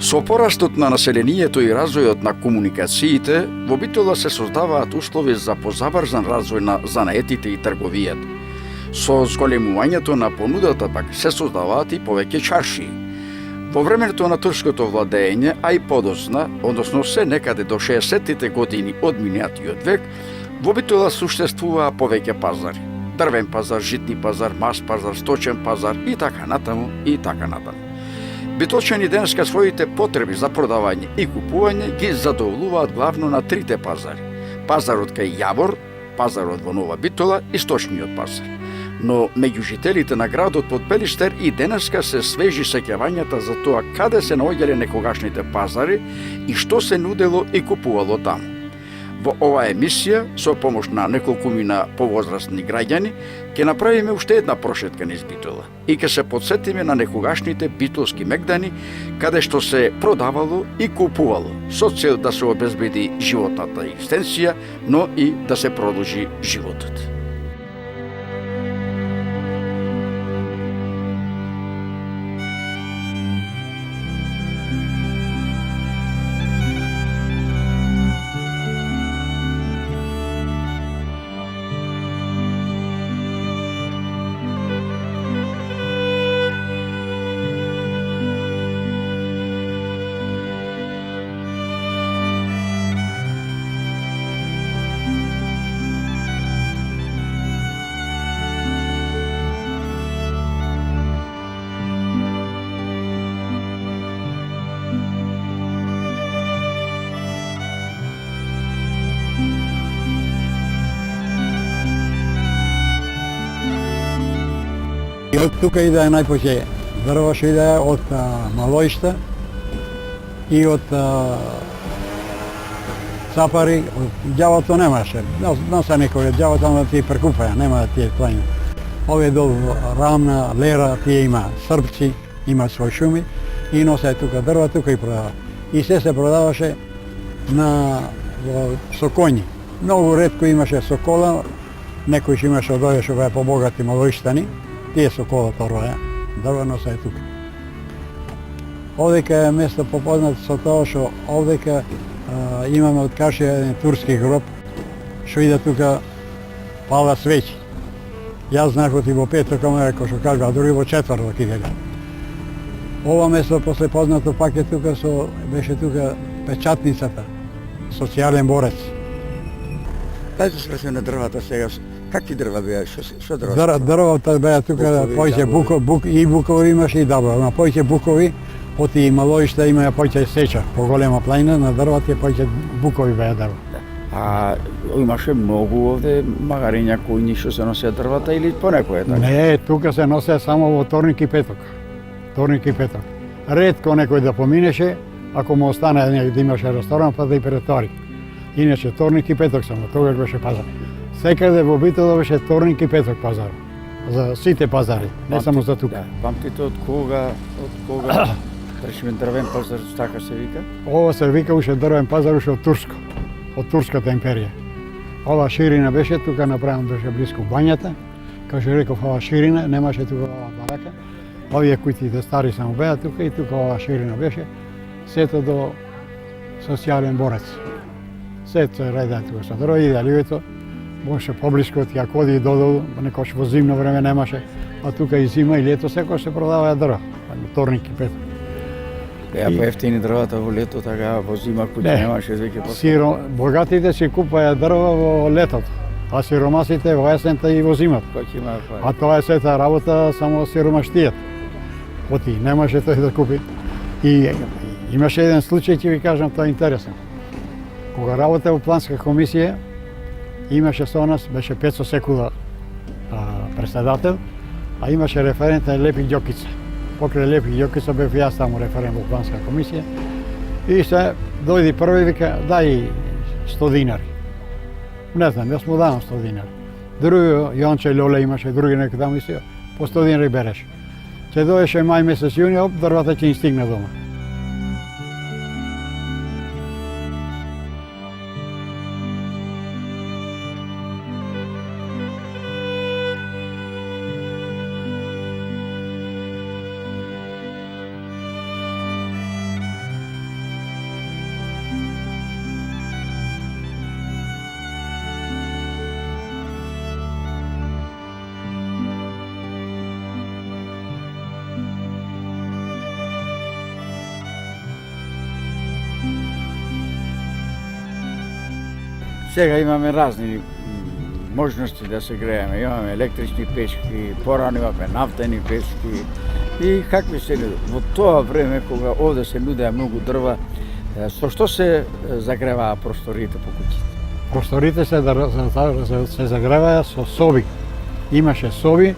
Со порастот на населението и развојот на комуникациите, во Битола се создаваат услови за позабрзан развој на занаетите и трговијата. Со зголемувањето на понудата пак се создаваат и повеќе чаршии. Во времето на турското владење, а и подоцна, односно се некаде до 60-тите години од минатиот век, во Битола существуваа повеќе пазари. Дрвен пазар, житни пазар, мас пазар, сточен пазар и така натаму и така натаму. Битолчани денеска своите потреби за продавање и купување ги задоволуваат главно на трите пазари. Пазарот кај Јавор, пазарот во Нова Битола и сточниот пазар. Но меѓу жителите на градот Подбелиштер и денеска се свежи сеќавањата за тоа каде се наоѓале некогашните пазари и што се нудело и купувало таму. Во оваа емисија, со помош на неколкумина повозрастни граѓани, ќе направиме уште една прошетка низ Битола и ќе се подсетиме на некогашните битолски мегдани, каде што се продавало и купувало, со цел да се обезбеди животната екстензија, но и да се продолжи животот. И од тука идеја најпоќе дрва што идеја од Малоишта и од Цапари, ѓавото немаше. Носа некој ѓавото, ама тие прекупаја, нема тие планини. Овие долу Рамна, Лера, тие има српци, има свој шуми и носе тука дрва, тука и продава. И се продаваше со коњи. Многу ретко имаше со кола, некој што имаше од овие што беа побогати малоиштани, тие со колата роја, дрва носа е тука. Овдека е место попознато со тоа што овдека имаме од Кашија еден турски гроб, што иде тука пала свеќи. Јас знаев и во петок, ама како што кажа, а други во четврток иделе. Ова место после познато пак е тука беше тука печатницата, социјален борец. Дајте се на дрвата сега. Какви дрва беа? Што дрва? Дрвата беа тука поиќе букови имаше и дабла, ама поиќе букови, од и Малоишта имаја поиќе сеча, поголема планина на дрвата поиќе букови беа дрва. А имаше многу овде магариња кои што се носеа дрвата или понекој така? Не, тука се носеа само во вторник и петок. Вторник и петок. Ретко некој да поминеше, ако му остане да имаше ресторан, па да и претвори. Иначе вторник и петок само, тогаш беше пазар. Секаде во Битола беше вторник и петок пазар. За сите пазари, не само за тука. Памтите од кога речеме дрвен пазар, така се вика? Ова се вика уште дрвен пазар уште од Турско, од Турската империја. Ова ширина беше тука направено беше блиску бањата. Како што реков, ова ширина немаше тука ова барака. Овие куќите стари само беа тука и тука ова ширина беше. Сето до социјален борец. Сето се рајда тука со дрва и ливето. Може поблиску од ја коди и додолу, некош во зимно време немаше, а тука и зима и лето секој се продаваја дрва, вторник и петок. Беа поевтини дрвата во лето, така во зима куќа немаше веќе богатите си купаја дрва во летото, а сиромасите во есента и во зимата. А тоа е сета работа само сиромаштијата. Оти немаше тој да купи. И имаше еден случај, ќе ви кажам, тоа е интересно. Кога работев во планска комисија, имаше со нас, беше Пецо Секула председател, а имаше референт на Лепи Ѓокица. Покрај Лепи Ѓокица бев јас таму референт во планска комисија. И се дојди први и вика, дај 100 динари. Не знам, јас му давам 100 динари. Други, Јонче Лоле имаше, други некој таму и се, по 100 динари береше. Ќе доеше мај месец јуни, оп, дрвата ќе им стигне дома. Сега имаме разни можности да се грееме. Имаме електрични печки, порано имаме нафтени печки и какви се во тоа време кога овде се нудеа многу дрва, со што се загреваа просторите по куќите? Просторите се загреваја со соби. Имаше соби,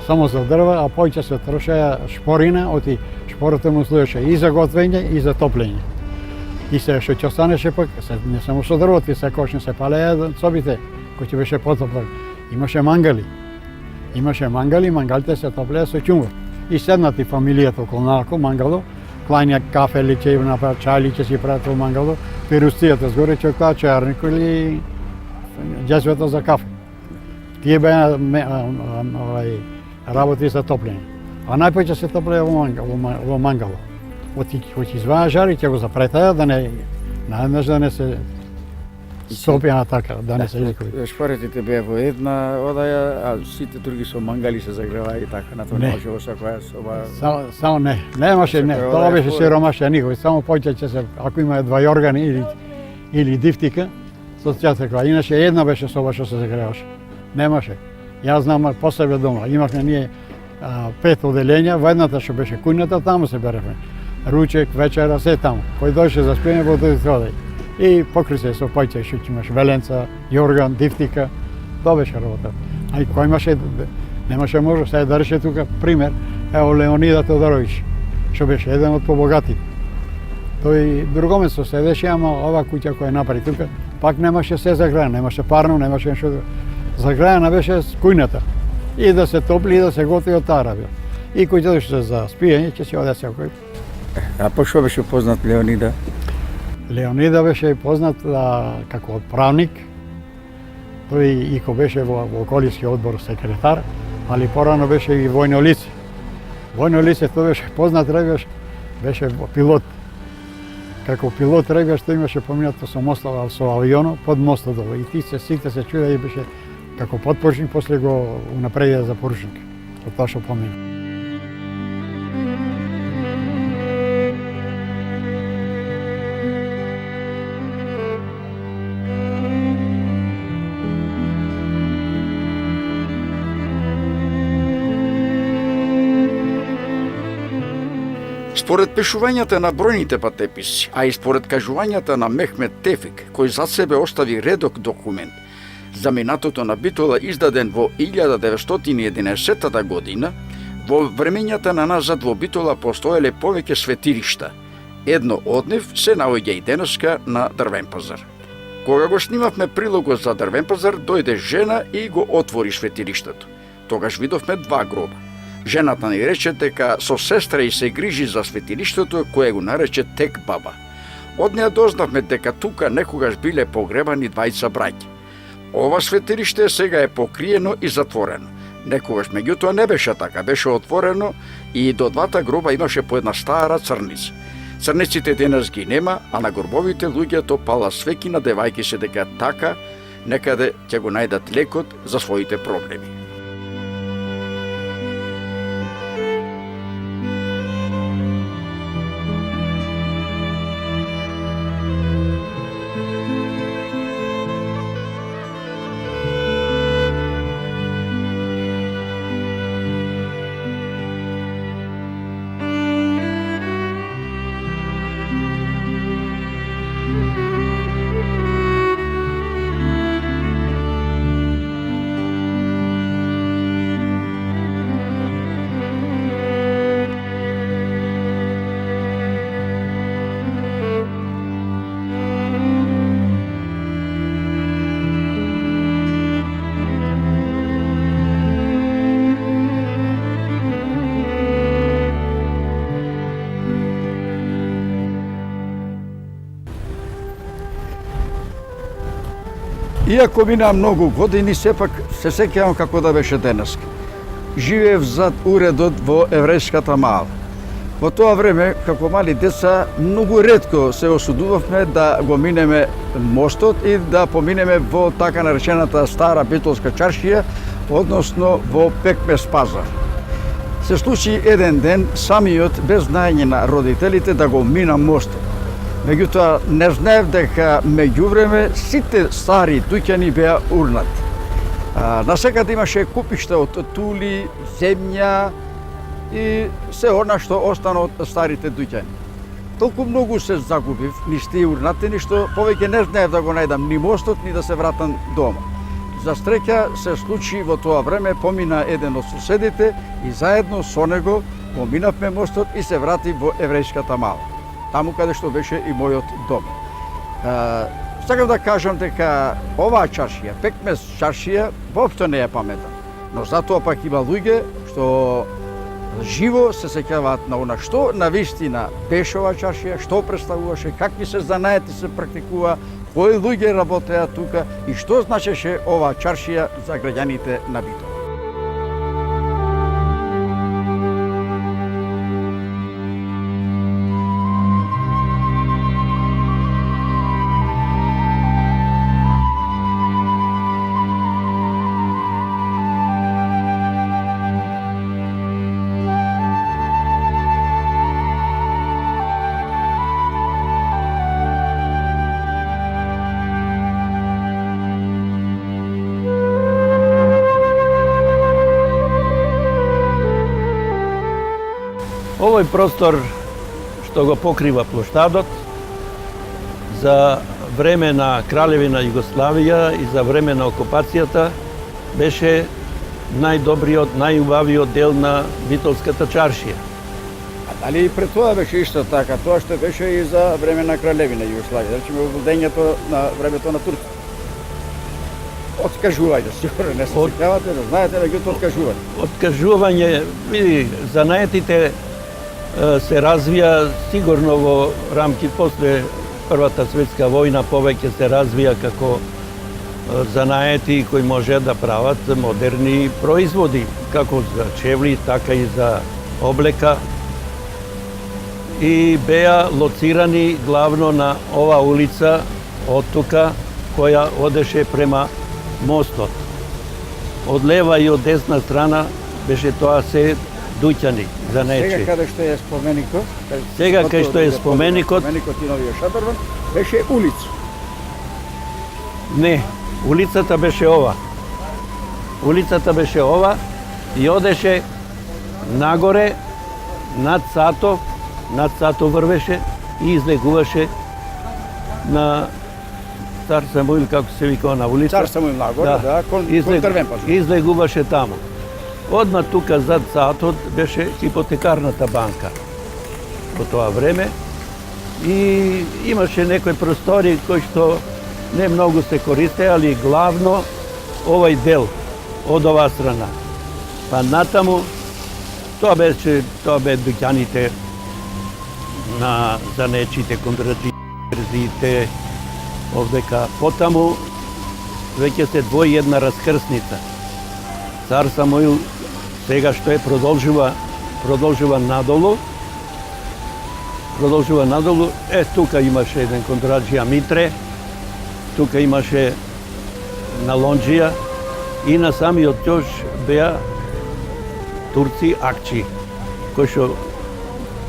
само за дрва, а повеќе се трошеја шпорина, оти шпората му служеше и за готвење и за топлење. И се што ќе останеше пак, не само со дрвото, се кошне се палеја собите, кој ќе беше потоплен. Имаше мангали. Мангалите се топлеја со ќумур. И седнати фамилијата околу наоко мангало, клања кафе ли ќе направат, чај ли ќе си прават во мангало, перустијата сгоре ќе октаа чајарник или џезвето за кафе. Тие беа работи за топлење. А најпоќе се топлеја во мангало. Кога изваа жари ќе го запретаја да не наеднаш да не се стопија така, да не се изликува. Шпоретите беа во една одаја, а сите други со мангали се загреваа и така, на тоа не може во секоја соба. Само не, немаше, тоа беше сиромашија никој, само поќе ќе се, ако има два јоргани или дифтика, со тя таква, иначе една беше соба што се загреваше. Немаше. Јас знам по себе дома, имавме ние 5 оделења, во едната што беше куњата, таму се беревме. Ручек, вечера, се таму. Кој дојше за спиење, во тој ходај. И покри се со појќе, што имаш веленца, јорган, дифтика, тоа беше работа. А и кој имаше, немаше можност, сега да реше тука пример, ево Леонида Тодорович, што беше еден од побогати. Тој друго место седеше, ама ова куќа која направи тука, пак немаше се заграјано, немаше парно, немаше нешто. Заграјана беше кујната. И да се топли, и да се готви од таа работа. И кој дојше за спиење, ќе се оде секој. А по што беше познат Леонида? Леонида беше познат како отправник. Тој и кога беше во околиски одбор секретар, али порано беше и војно лице. Војно лице тој беше познат регаш, беше пилот. Како пилот регаш тој имаше поминато со мостот со авионот под мостот долу. И сите се чуда и беше како подпоручник, после го унапредија за поручник. Од тоа што помина. Според пишувањата на бројните патеписи, а и според кажувањата на Мехмет Тефик, кој за себе остави редок документ за минатото на Битола издаден во 1911 година, во времењата на назад во Битола постоеле повеќе светилишта. Едно од нив се наоѓа и денеска на Дрвен пазар. Кога го снимавме прилогот за Дрвен пазар, дојде жена и го отвори светилиштето. Тогаш видовме два гроба. Жената ни рече дека со сестра и се грижи за светилиштето кое го нарече Тек баба. Од неа дознавме дека тука некогаш биле погребани двајца браќа. Ова светилиште сега е покриено и затворено. Некогаш меѓутоа не беше така, беше отворено и до двата гроба имаше по една стара црница. Црниците денес ги нема, а на гробовите луѓето пала свеки надевајќи се дека така некаде ќе го најдат лекот за своите проблеми. Иако мина многу години, сепак се сеќавам како да беше денеска. Живеев зад уредот во еврејската мала. Во тоа време, како мали деца, многу ретко се осудувавме да го минеме мостот и да поминеме во така наречената стара битолска чаршија, односно во Пекмес пазар. Се случи еден ден самиот без знаење на родителите да го мина мостот. Меѓутоа, не знаев дека меѓувреме сите стари дуќани беа урнати. Насекаде имаше купишта од тули, земја и се она што остана од старите дуќани. Толку многу се загубив, низ тие урнатини, што повеќе не знаев да го најдам ни мостот, ни да се вратам дома. За среќа се случи во тоа време, помина еден од соседите и заедно со него поминавме мостот и се врати во еврејската мала, таму каде што беше и мојот дом. Сакам да кажам дека оваа чаршија, пекмез чаршија, воопшто не е паметна, но затоа пак има луѓе што живо се сеќаваат на она што навистина беше оваа чаршија, што представуваше, какви се занаети се практикува, кои луѓе работеа тука и што значеше оваа чаршија за граѓаните на Битола. Овој простор што го покрива плоштадот за време на Кралевина Југославија и за време на окупацијата беше најдобриот, најубавиот дел на Битолската чаршија. А дали и пред тоа беше исто така, тоа што беше и за време на Кралевина Југославија, да речеме овладењето на времето на турците? Откажување, сигурно не се сеќавате, да знаете, меѓутоа откажување. Откажување, види, занаетите се развија сигурно во рамки после Првата светска војна, повеќе се развија како занаети кои може да прават модерни производи, како за чевли, така и за облека. И беа лоцирани главно на ова улица од тука, која одеше према мостот. Од лева и од десна страна беше тоа се дуќани, занаечи. Сега каде што е споменикот? Сега кај што е споменикот? Споменикот и новиот шаторван беше улица. Не, улицата беше ова. Улицата беше ова и одеше нагоре, над Сатов врвеше и излегуваше на Цар Самуил, како се викува на улица. Цар Самуил нагоре, да, кон Трвен пазар. Излегуваше таму. Одма тука зад Сатот беше хипотекарната банка во тоа време и имаше некои простори кои што не многу се користеа, али главно овој дел од оваа страна. Па натаму тоа бе дуќаните на занечите, контрадикциите, овдека. Потаму веќе се двои една раскрсница. Цар Самуил сега што е продолжува надолу. Тука имаше еден контраџија Митре, тука имаше на Лонџија и на самиот ќош беа турци акчи, кои што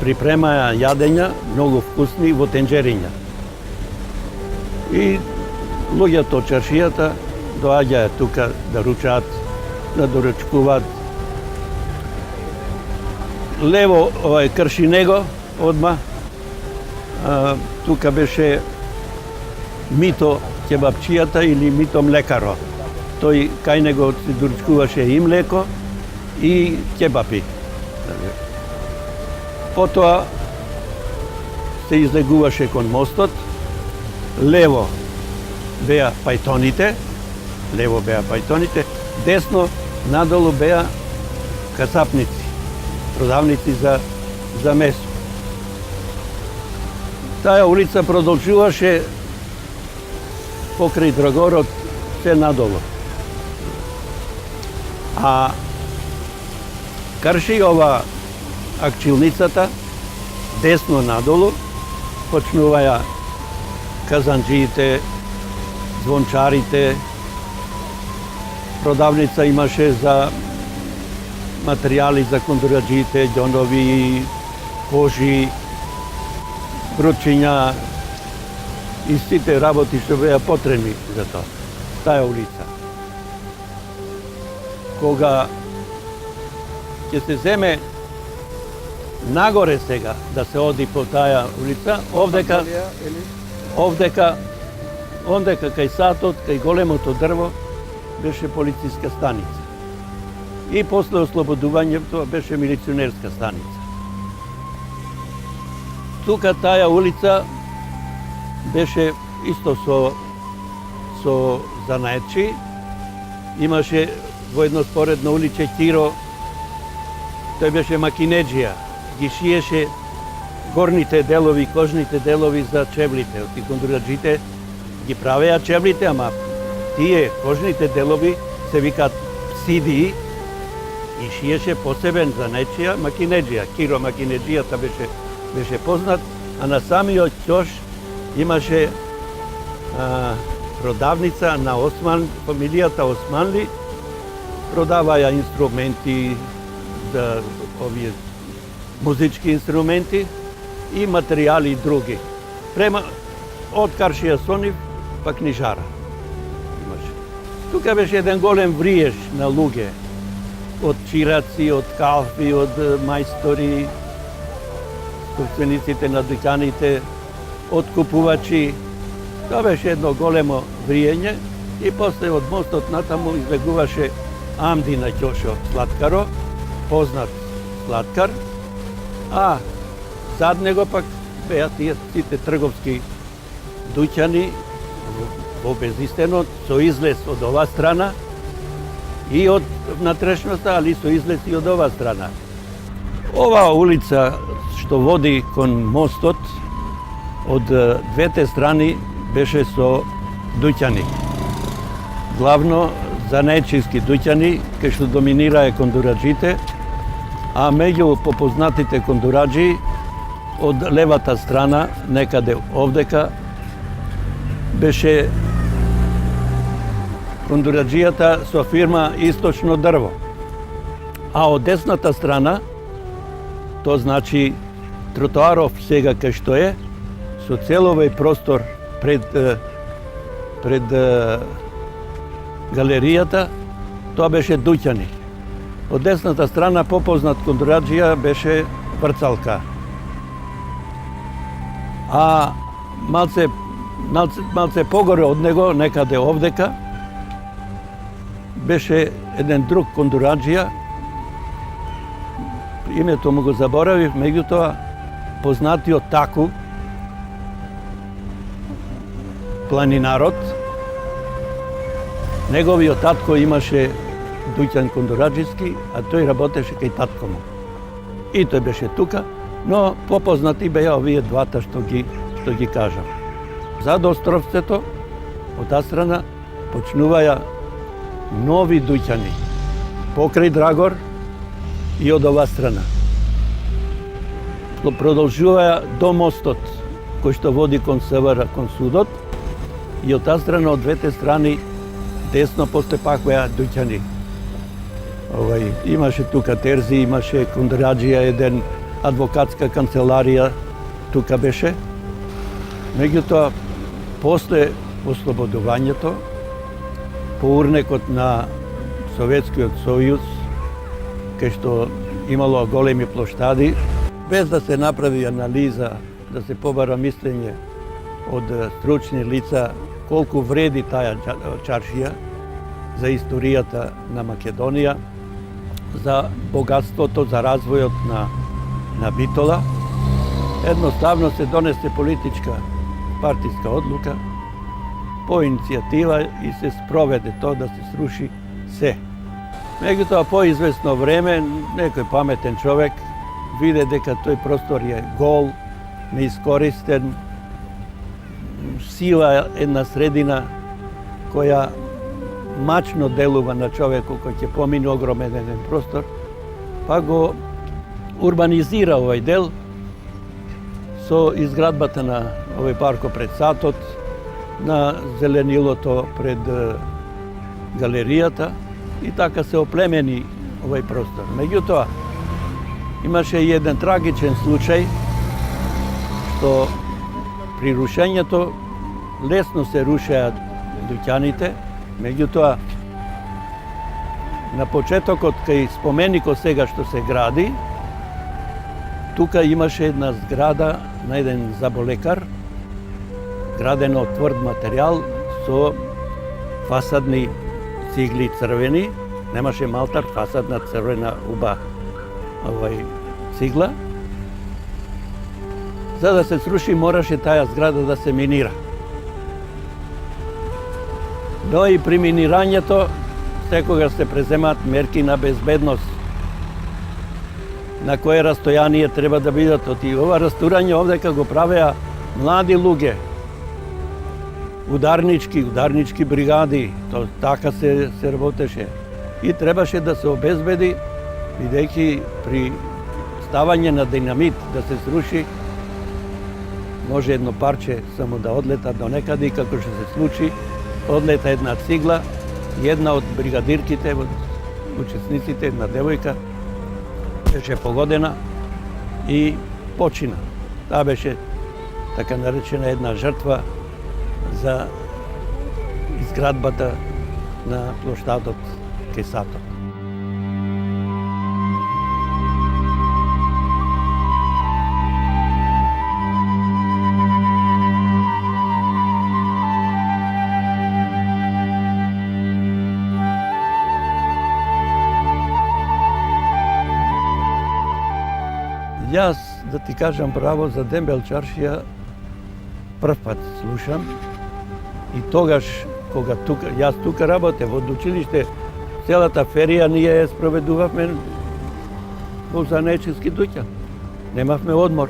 припремаја јадења многу вкусни во тенџериња. И луѓето од чаршијата доаѓаат тука да ручаат, да доручкуваат. Лево крши него одма. Тука беше Мито кебапчијата или Мито млекаро. Тој кај него се доручкуваше и млеко и кебапи. Потоа се излегуваше кон мостот. Лево беа пајтоните, десно надолу беа касапници, продавници за месо. Таа улица продолжуваше покрај Драгород се надолу. А крши ова акчилницата, десно надолу, почнуваја казанџиите, звончарите, продавница имаше за материјали за кондураџиите, ѓонови, кожи, бручиња, и сите работи што беа потребни за тоа, таа улица. Кога ќе се земе нагоре сега да се оди по таа улица, ондека кај сатот, кај големото дрво, беше полициска станица. И после ослободувањето беше милиционерска станица. Тука таа улица беше исто со занаетчи. Имаше во едно споредно уличе Киро, тој беше макинеджија, ги шиеше горните делови, кожните делови за чевлите. Оти кондураджите ги правеа чевлите, ама тие кожните делови се викаат псидии и шиеше посебен за нечија макинеджија. Киро макинеджијата беше познат, а на самиот ќош имаше продавница на Осман, фамилијата Османли, продаваја инструменти за овие музички инструменти и материјали други. Од Каршија Сонив, па книжара. Тука беше еден голем вриеш на луѓе, од чираци, од калфи, од мајстори, собствениците на дуканите, од купувачи. Тоа беше едно големо вриење и после од мостот натаму избегуваше Амди на Ќошо Сладкаро, познат сладкар, а зад него пак беа тие сите трговски дуќани во безистенот со излез од ова страна и од внатрешноста, али со излез и од ова страна. Ова улица што води кон мостот од двете страни беше со дуќани. Главно занаетчиски дуќани, кај што доминирае кондураджите, а меѓу попознатите кондураджи од левата страна, некаде овдека, беше кондураджијата со фирма Источно дрво. А од десната страна, тоа значи тротоаров сега кај што е, со цел овој простор пред галеријата, тоа беше дуќани. Од десната страна попознат кондураджија беше Врцалка. А малце погоре од него, некаде овдека, беше еден друг кондураджија, името му го заборавив, меѓутоа познатиот Таку, планинарот. Неговиот татко имаше дуќан кондураджиски, а тој работеше кај татко му. И тој беше тука, но попознати беа овие двата што ги кажам. Зад островцето, од таа страна, почнуваја нови дуќани, покрај Драгор и од ова страна. Продолжуваја до мостот, кој што води кон СВР, кон судот, и од таа страна, од двете страни, десно постепакваја дуќани. Имаше тука терзи, имаше кондураджија, еден адвокатска канцеларија тука беше. Меѓутоа, после ослободувањето, по урнекот на Советскиот сојуз, кај што имало големи плоштади, без да се направи анализа, да се побара мислење од стручни лица колку вреди таа чаршија за историјата на Македонија, за богатството, за развојот на Битола. Едноставно се донесе политичка партиска одлука по иницијатива и се спроведе тоа да се сруши се. Меѓутоа, по известно време, некој паметен човек виде дека тој простор е гол, неискористен, сива една средина која мачно делува на човекот кој ќе помине огромен еден простор, па го урбанизира овој дел со изградбата на овој парко пред сатот, на зеленилото пред галеријата и така се оплемени овој простор. Меѓутоа, имаше и еден трагичен случај што при рушењето лесно се рушеа дуќаните, меѓутоа на почетокот кај споменикот сега што се гради, тука имаше една зграда на еден заболекар, градена од тврд материјал со фасадни цигли црвени, немаше малтар, фасадна црвена уба цигла. За да се сруши мораше таа зграда да се минира. Но и при минирањето секогаш се преземаат мерки на безбедност. На кое растојание треба да бидат и ова растурање овдека го правеа млади луѓе. Ударнички бригади, така се работеше. И требаше да се обезбеди, бидејќи при ставање на динамит да се сруши, може едно парче само да одлета до некаде и како што се случи, одлета една цигла и една од бригадирките, од учесниците, една девојка, беше погодена и почина. Таа беше така наречена една жртва за изградбата на плоштадот кај Сатот. Јас, да ти кажам право, за Дембел чаршија прв пат слушам и тогаш, кога јас тука работев од училиште, целата ферија ние ја спроведувавме во занаечиски дуќан. Немавме одмор.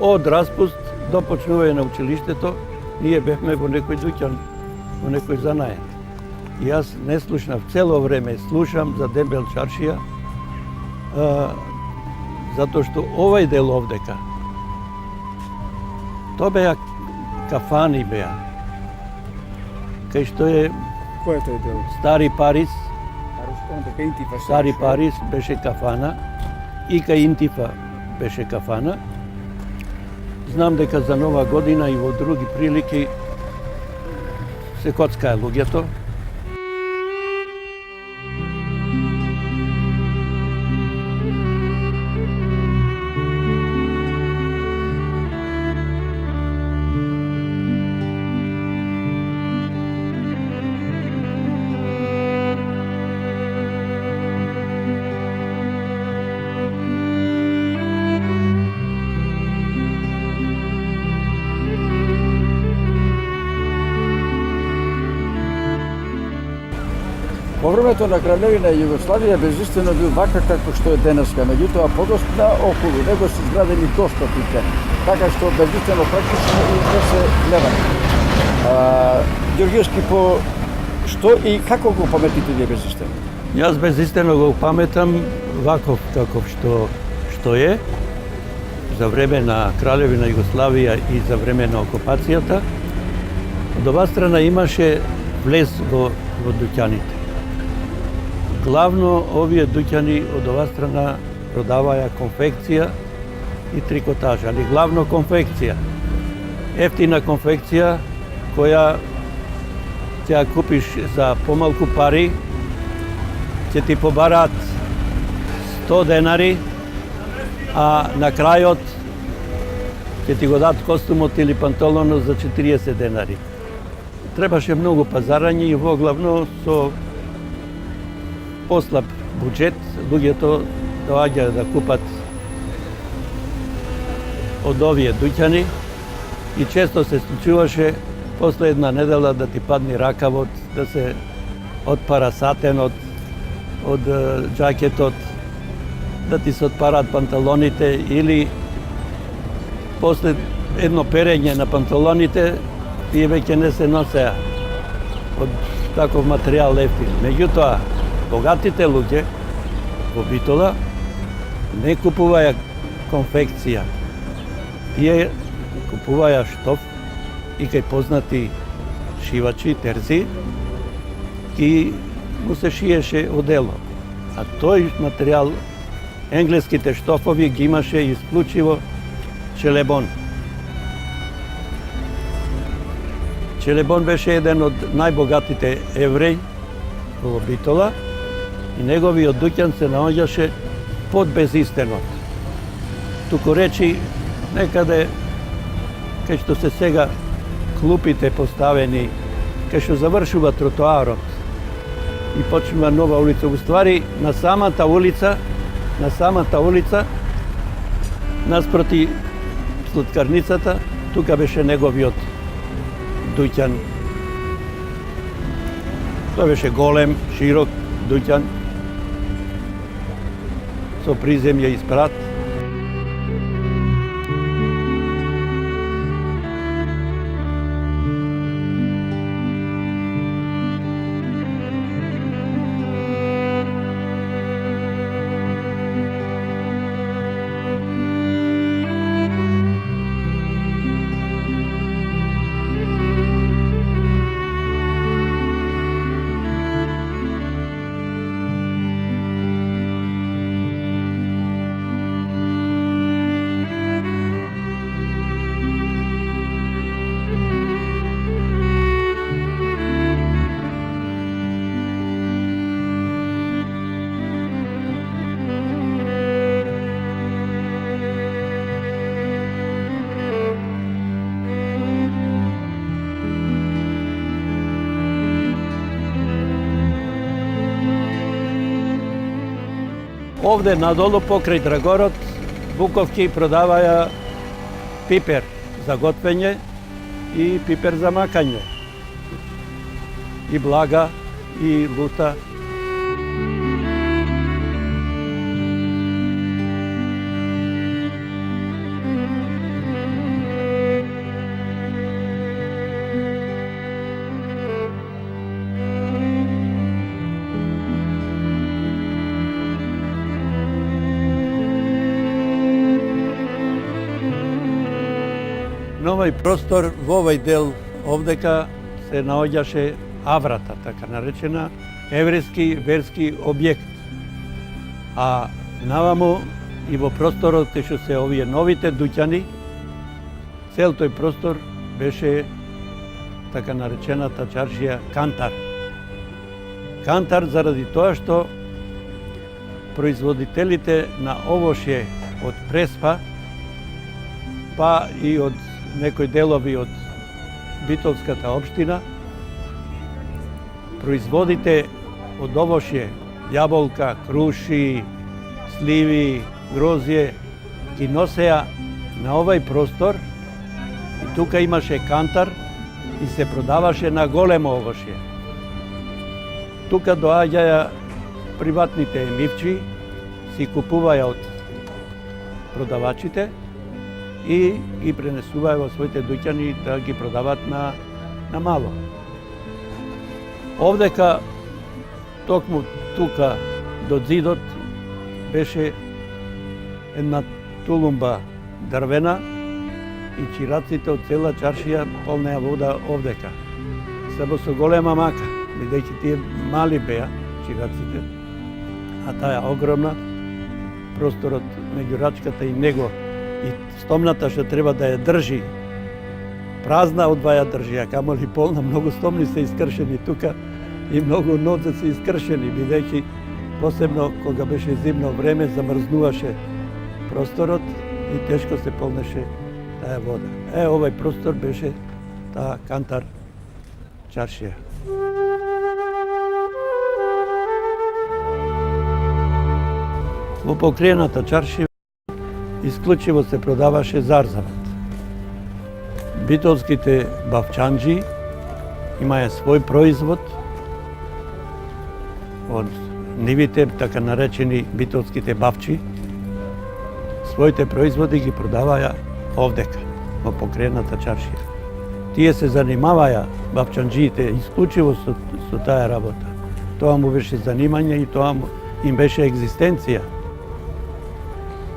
Од распуст до почнување на училиштето, ние бевме во некој дуќан, во некој занает. И јас не слушнав, цело време слушам за Дембел чаршија, затоа што овај дел овдека, то беа кафани беа, кај што е Кој е тој дел? Стари Парис, Стари Стари Парис беше кафана и кај Интифа беше кафана. Знам дека за Нова година и во други прилики се коцкаа луѓето. Во времето на Кралевина Југославија безусловно бил вака како што е денеска, меѓутоа подоцна околу него се изградени доста дуќани, така што безусловно практично и не се гледа. Ѓорѓевски, по што и како го паметите вие безусловно? Јас безистено го паметам ваков каков што е за време на Кралевина Југославија и за време на окупацијата. Од ова страна имаше влез во дуќаните. Главно овие дуќани од ова страна продаваја конфекција и трикотажа, али главно конфекција. Ефтина конфекција која ќе ја купиш за помалку пари, ќе ти побараат 100 денари, а на крајот ќе ти го дадат костумот или панталонот за 40 денари. Требаше многу пазарање и воглавно со послаб буџет луѓето доаѓаа да купат од овие дуќани и често се случуваше после една недела да ти падне ракавот, да се отпара сатенот од џакетот, да ти се отпараат панталоните или после едно перење на панталоните тие веќе не се носеа од таков материјал ефтин. Меѓутоа, богатите луѓе во Битола не купуваја конфекција. Тие купуваја штоф и кај познати шивачи, терзи, и му се шиеше одело. А тој материјал, енглеските штофови ги имаше исклучиво Челебон. Челебон беше еден од најбогатите евреи во Битола и неговиот дуќан се наоѓаше под Безистенот. Туку речи некаде кај што се сега клупите поставени, кај што завршува тротоарот и почнува нова улица. Уствари на самата улица, наспроти сладкарницата, тука беше неговиот дуќан. Тој беше голем, широк дуќан со приземје и спрат. Овде надолу покрај Драгород Буковки продаваја пипер за готвење и пипер за макање. И блага, и лута. На овој простор, во овој дел овдека се наоѓаше аврата, така наречена, еврејски верски објект. А наваму и во просторот кај што се овие новите дуќани, цел тој простор беше така наречената чаршија Кантар. Кантар заради тоа што производителите на овошје од Преспа, па и од некои делови од Битолската општина, производите од овошје, јаболка, круши, сливи, грозје, ги носеа на овај простор и тука имаше кантар и се продаваше на големо овошје. Тука доаѓаја приватните емивчи, си купуваја од продавачите и ги пренесуваја во своите дуќани да ги продават на мало. Овдека, токму тука до зидот, беше една тулумба дрвена и чираците од цела чаршија полнеа вода овдека. Само со голема мака, бидејќи тие мали беа чираците, а таа огромна, просторот меѓу рачката и него и стомната што треба да ја држи, празна одваја држи, а камоли полна, многу стомни се искршени тука и многу нозе се искршени, бидејќи посебно кога беше зимно време замрзнуваше просторот и тешко се полнеше таа вода. Овој простор беше таа Кантар чаршија. Во покриената чаршија исклучиво се продаваше зарзават. Битолските бавчанџи имаја свој производ од нивите, така наречени битолските бавчи. Своите производи ги продаваја овдека, во покриената чаршија. Тие се занимаваја, бавчанџиите, исклучиво со таа работа. Тоа му беше занимање и тоа им беше екзистенција.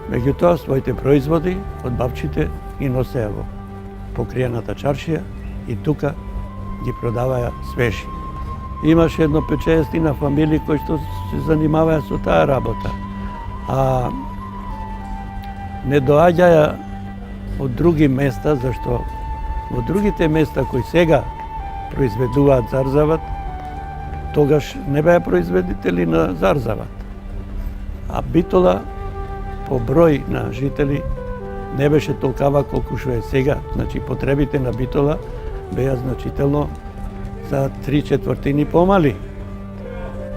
Меѓутоа, своите производи од бавчите ги носеа во покриената чаршија и тука ги продаваја свежи. Имаше едно 5-6 фамилии кои што се занимаваја со таа работа, а не доаѓаја од други места, зашто во другите места кои сега произведуваат зарзават, тогаш не беа производители на зарзават. А Битола по број на жители не беше толкава колку што е сега. Значи потребите на Битола беа значително за 3/4 помали.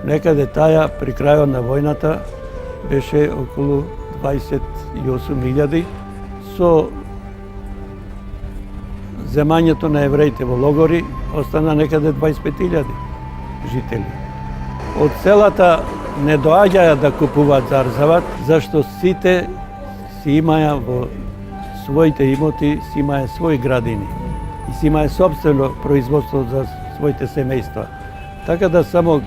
Некаде таја при крајот на војната беше околу 28.000 со земањето на евреите во логори остана некаде 25.000 жители. Од селата не доаѓаја да купуваат зарзават, зашто сите си имаја во своите имоти, си имаја своји градини и си имаја собствено производство за своите семејства. Така да само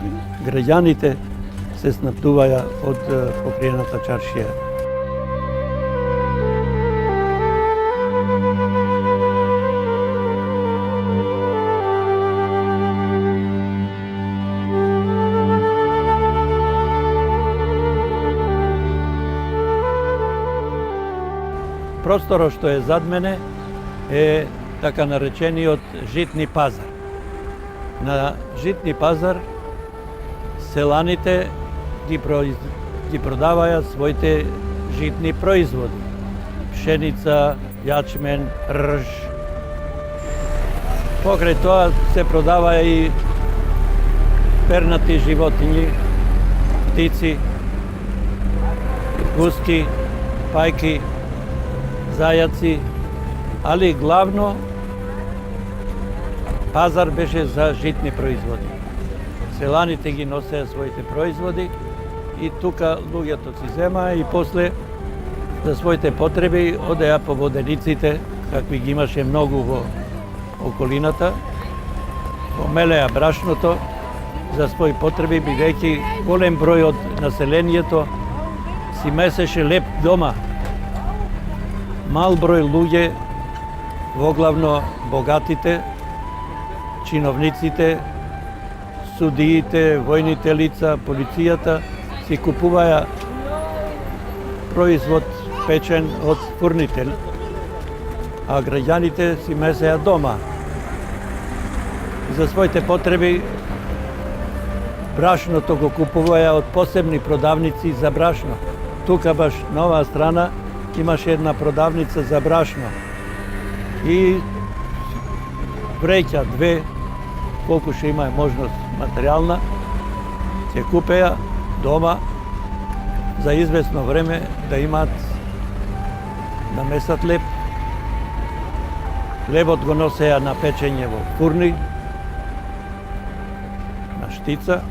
граѓаните се снабдуваја од покриената чаршија. Просторот што е зад мене е така наречениот житни пазар. На житни пазар селаните ги продаваја своите житни производи. Пшеница, јачмен, рж. Покрај тоа се продаваја и пернати животињи, птици, гуски, пајки, зајаци, али главно пазар беше за житни производи. Селаните ги носеа своите производи и тука луѓето си земаа и после за своите потреби одеа по водениците, какви ги имаше многу во околината, помелеа брашното за своји потреби, бидејќи голем број од населението си месеше леп дома. Мал број луѓе, воглавно богатите, чиновниците, судиите, војните лица, полицијата, си купуваја производ печен од фурнител, а граѓаните си месеа дома. За своите потреби брашното го купуваја од посебни продавници за брашно. Тука баш на оваа страна имаше една продавница за брашно и вреќа две, колку што има можност материјална, ќе купеа дома за известно време да имаат да месат леб. Лебот го носеа на печење во фурни, на штица.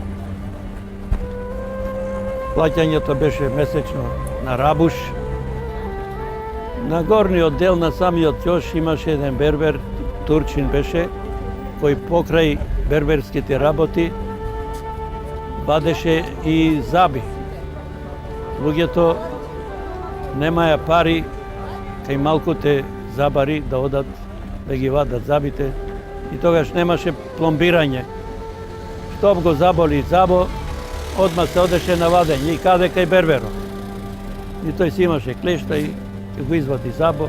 Плаќањето беше месечно на рабуш. На горниот дел на самиот ќош имаше еден бербер, турчин беше, кој покрај берберските работи вадеше и заби. Луѓето немаја пари кај малкуте забари да одат да ги вадат забите и тогаш немаше пломбирање. Штом го заболи забо, одма се одеше на вадење и каде кај берберот. И тој си имаше клешта и го извади забо,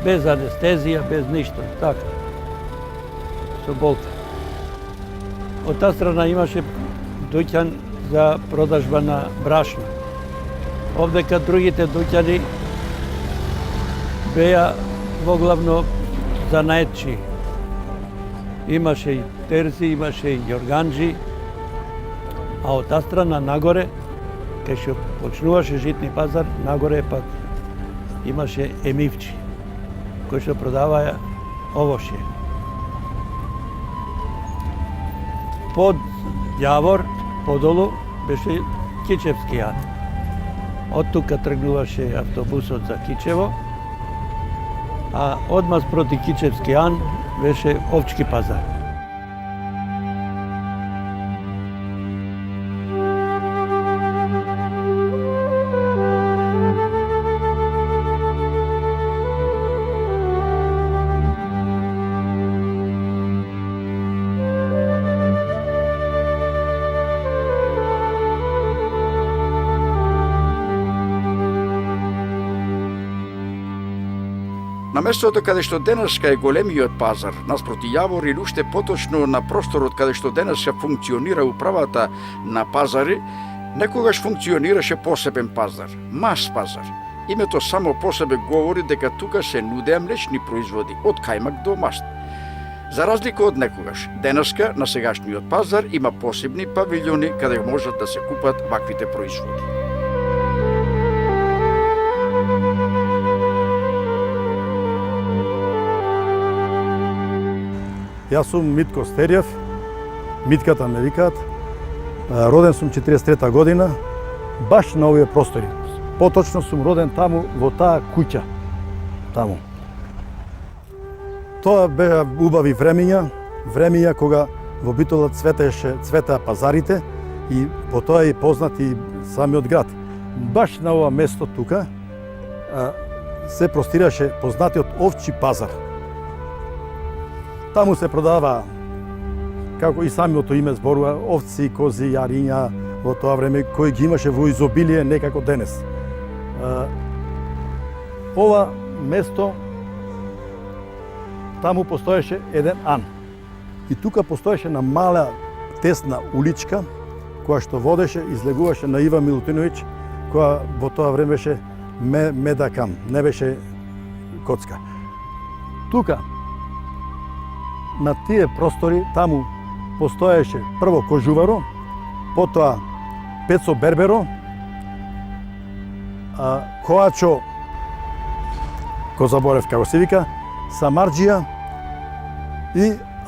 без анестезија, без ништо, така, со болка. Од таа страна имаше дуќан за продажба на брашно. Овдека другите дуќани беа воглавно занаетчи. Имаше и терзи, имаше и јорганџи, а од таа страна нагоре, кај што почнуваше житни пазар, нагоре пак имаше емивчи, кои што продаваја овошје. Под Јавор, подолу, беше Кичевски јад. Од тука тргнуваше автобусот за Кичево, а одма спроти Кичевски јан беше Овчки пазар. На местото каде што денеска е големиот пазар, наспроти Јавор или уште поточно на просторот каде што денеска функционира управата на пазари, некогаш функционираше посебен пазар, Мас пазар. Името само по себе говори дека тука се нудеа млечни производи, од кајмак до маст. За разлика од некогаш, денеска на сегашниот пазар има посебни павилјони каде можат да се купат ваквите производи. Јас сум Митко Стериев, Митката ме викаат. Роден сум 43 година, баш на овие простори. Поточно сум роден таму, во таа куќа. Таму. Тоа беа убави времења кога во Битола цветеа пазарите и по тоа и познат и самиот град. Баш на ова место тука се простираше познатиот овчи пазар. Таму се продава, како и самото име зборува, овци, кози, јариња во тоа време, кои ги имаше во изобилие некако денес. Ова место, таму постоеше еден ан. И тука постоеше на мала, тесна уличка, која што водеше, излегуваше на Ива Милутиновиќ, која во тоа време беше медакам, не беше коцка. Тука, на тие простори, таму постоеше прво кожуваро, потоа Пецо Берберо, Коачо, ко заборев како се вика, Самарџија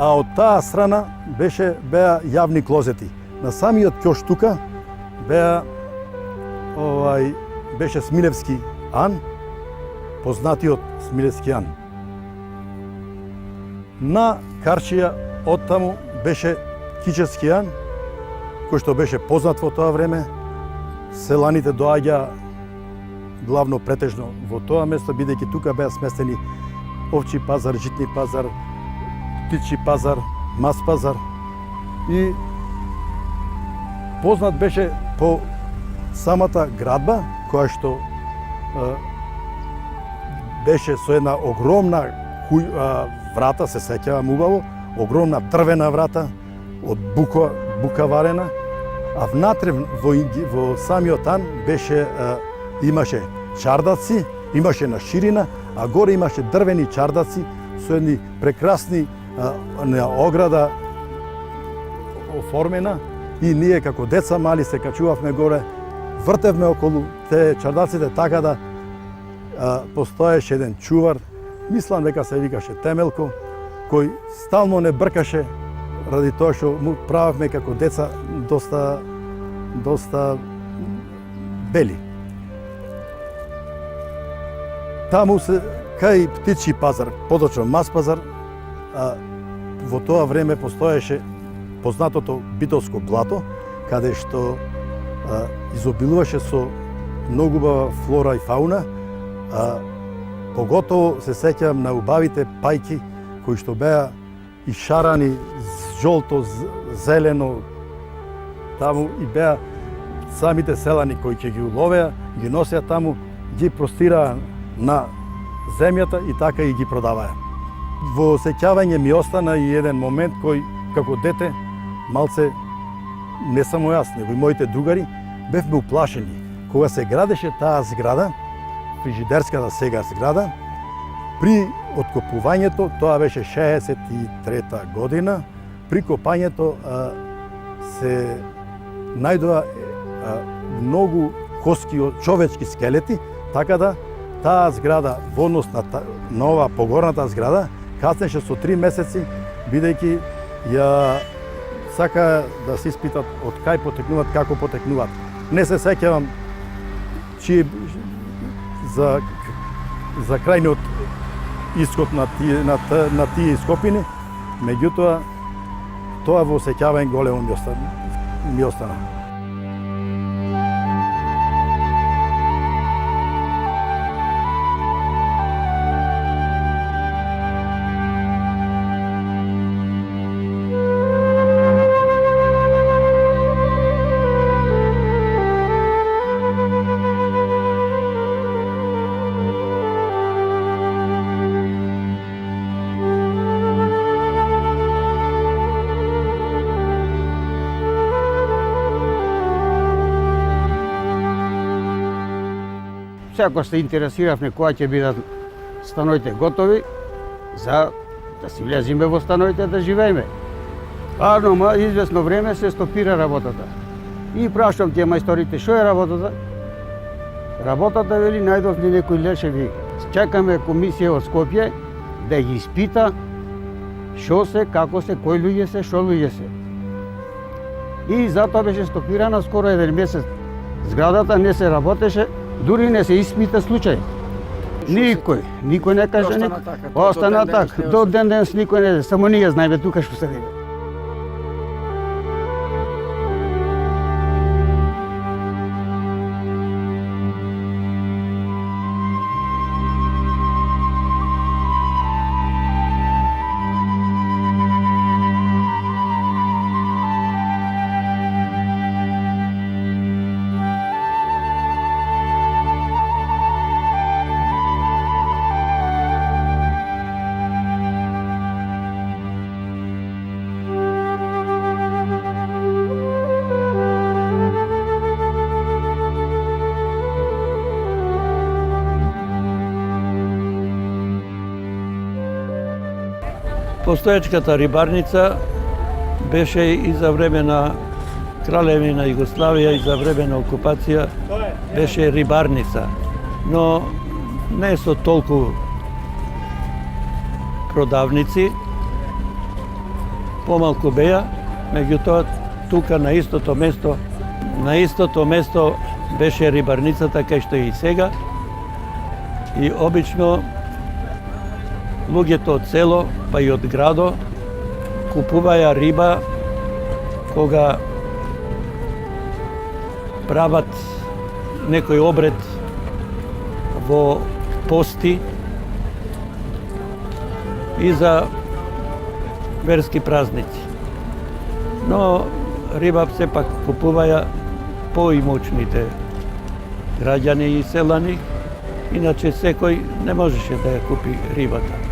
од таа страна беа јавни клозети. На самиот ќош тука беше Смилевски ан, познатиот Смилевски ан. На Карчија оттаму беше Кичевски ан, кој што беше познат во тоа време. Селаните доаѓа главно претежно во тоа место, бидејќи тука беа сместени овчи пазар, житни пазар, птичи пазар, мас пазар. И познат беше по самата градба, која што беше со една огромна врата, се сеќавам убаво, огромна дрвена врата од бука варена, а внатре во самиот ан имаше чардаци, имаше на ширина, а горе имаше дрвени чардаци со едни прекрасни на ограда оформена, и ние како деца мали се качувавме горе, вртевме околу те чардаците, така да постоеше еден чувар, мислам дека се викаше Темелко, кој стално не бркаше, ради тоа што му правевме како деца доста бели. Таму се кај птичи пазар, подочно мас пазар, во тоа време постоеше познатото Битолско блато, каде што изобилуваше со многу убава флора и фауна. Поготово се сеќавам на убавите пајки кои што беа ишарани жолто, зелено, таму и беа самите селани кои ќе ги уловеа, ги носеа таму, ги простираа на земјата и така и ги продаваа. Во сеќавање ми остана и еден момент кој како дете малце не само јас, него и моите другари бевме уплашени кога се градеше таа зграда, фрижидерската сега зграда. При откопувањето, тоа беше 63-та година, при копањето се најдоа многу коски од човечки скелети, така да таа зграда во однос на ова погорната зграда каснеше со 3 месеци, бидејќи ја сака да се испитат од кај потекнуваат, како потекнуваат. Не се сеќавам за крајниот исход на тие ископини, меѓутоа тоа во сеќавање големо ми остана. секој се интересиравме кога ќе бидат становите готови за да си влеземе во становите да живееме. Ама извесно време се стопира работата. И прашам тие мајсторите, што е работата? Работата, вели, најдовме некои лешеви. Чекаме комисија од Скопје да ги испита што се, како се, кои луѓе се, што луѓе се. И затоа беше стопирана скоро 1 месец. Зградата не се работеше, дури не се испита случај. Никој не каже Остана така, Остана до ден така. денес не До ден денес никој не знае, само ние знаеме тука што се деде. Постоечката рибарница беше и за време на Кралевина Југославија и за време на окупација беше рибарница, но не со толку продавници, помалку беа, меѓутоа тука на истото место беше рибарницата кај што е и сега и обично луѓето од село, па и од градо, купуваја риба кога прават некој обред во пости и за верски празници. Но риба сепак купуваја поимочните граѓани и селани, иначе секој не можеше да ја купи рибата.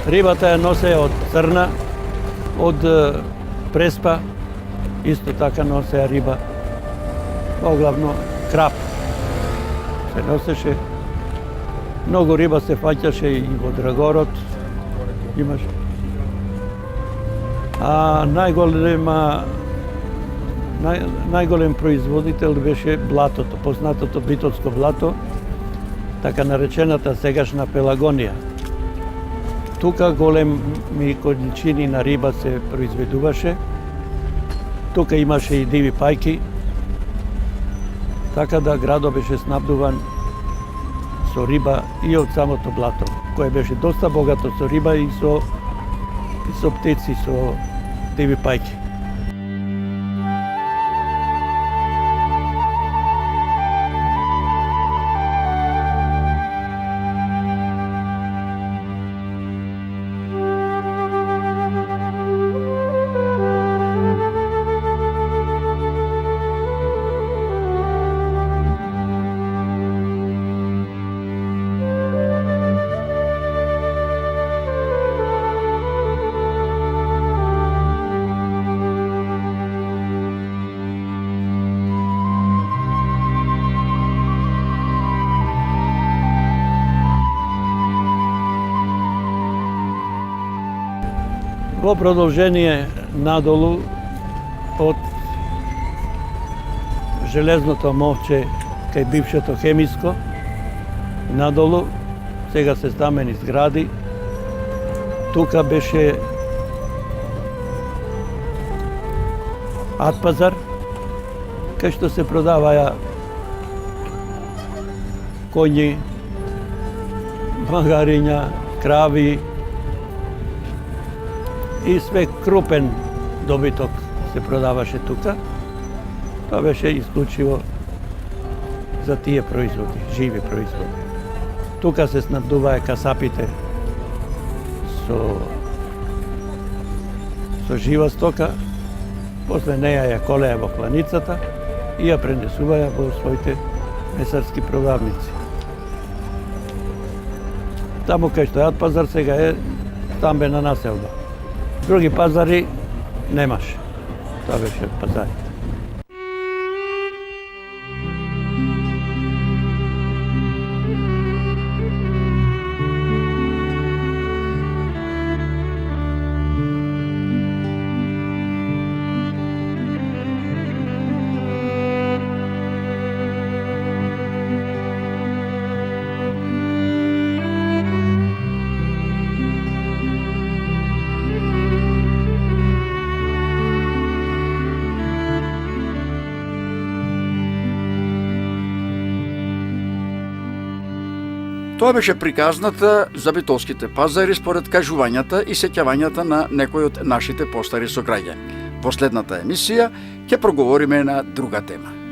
Рибата ја носеја од црна, од преспа, исто така носеја риба, поглавно крап. Се носеше, многу риба се фаќаше и во Драгород, имаше. А најголем производител беше блатото, познатото битолско блато, така наречената сегашна Пелагонија. Тука големи количини на риба се произведуваше. Тука имаше и диви пајки, така да градот беше снабдуван со риба и од самото блато, кое беше доста богато со риба и со птици, со диви пајки. Во продолжение надолу од железното мовче кај бившето хемиско, надолу, сега се стамени згради, тука беше Атпазар, кај што се продаваја коњи, магариња, крави, и све крупен добиток се продаваше тука. Тоа беше исклучиво за тие производи, живи производи. Тука се снабдуваа касапите со жива стока, после неја ја колеја во кланицата и ја пренесуваја во своите месарски продавници. Таму кај што е Атпазар сега е стамбена населба. Други пазари немаше. Тоа беше пазарите. Тоа беше приказната за битолските пазари според кажувањата и сеќавањата на некои од нашите постари сограѓани. Во следната емисија ќе проговориме на друга тема.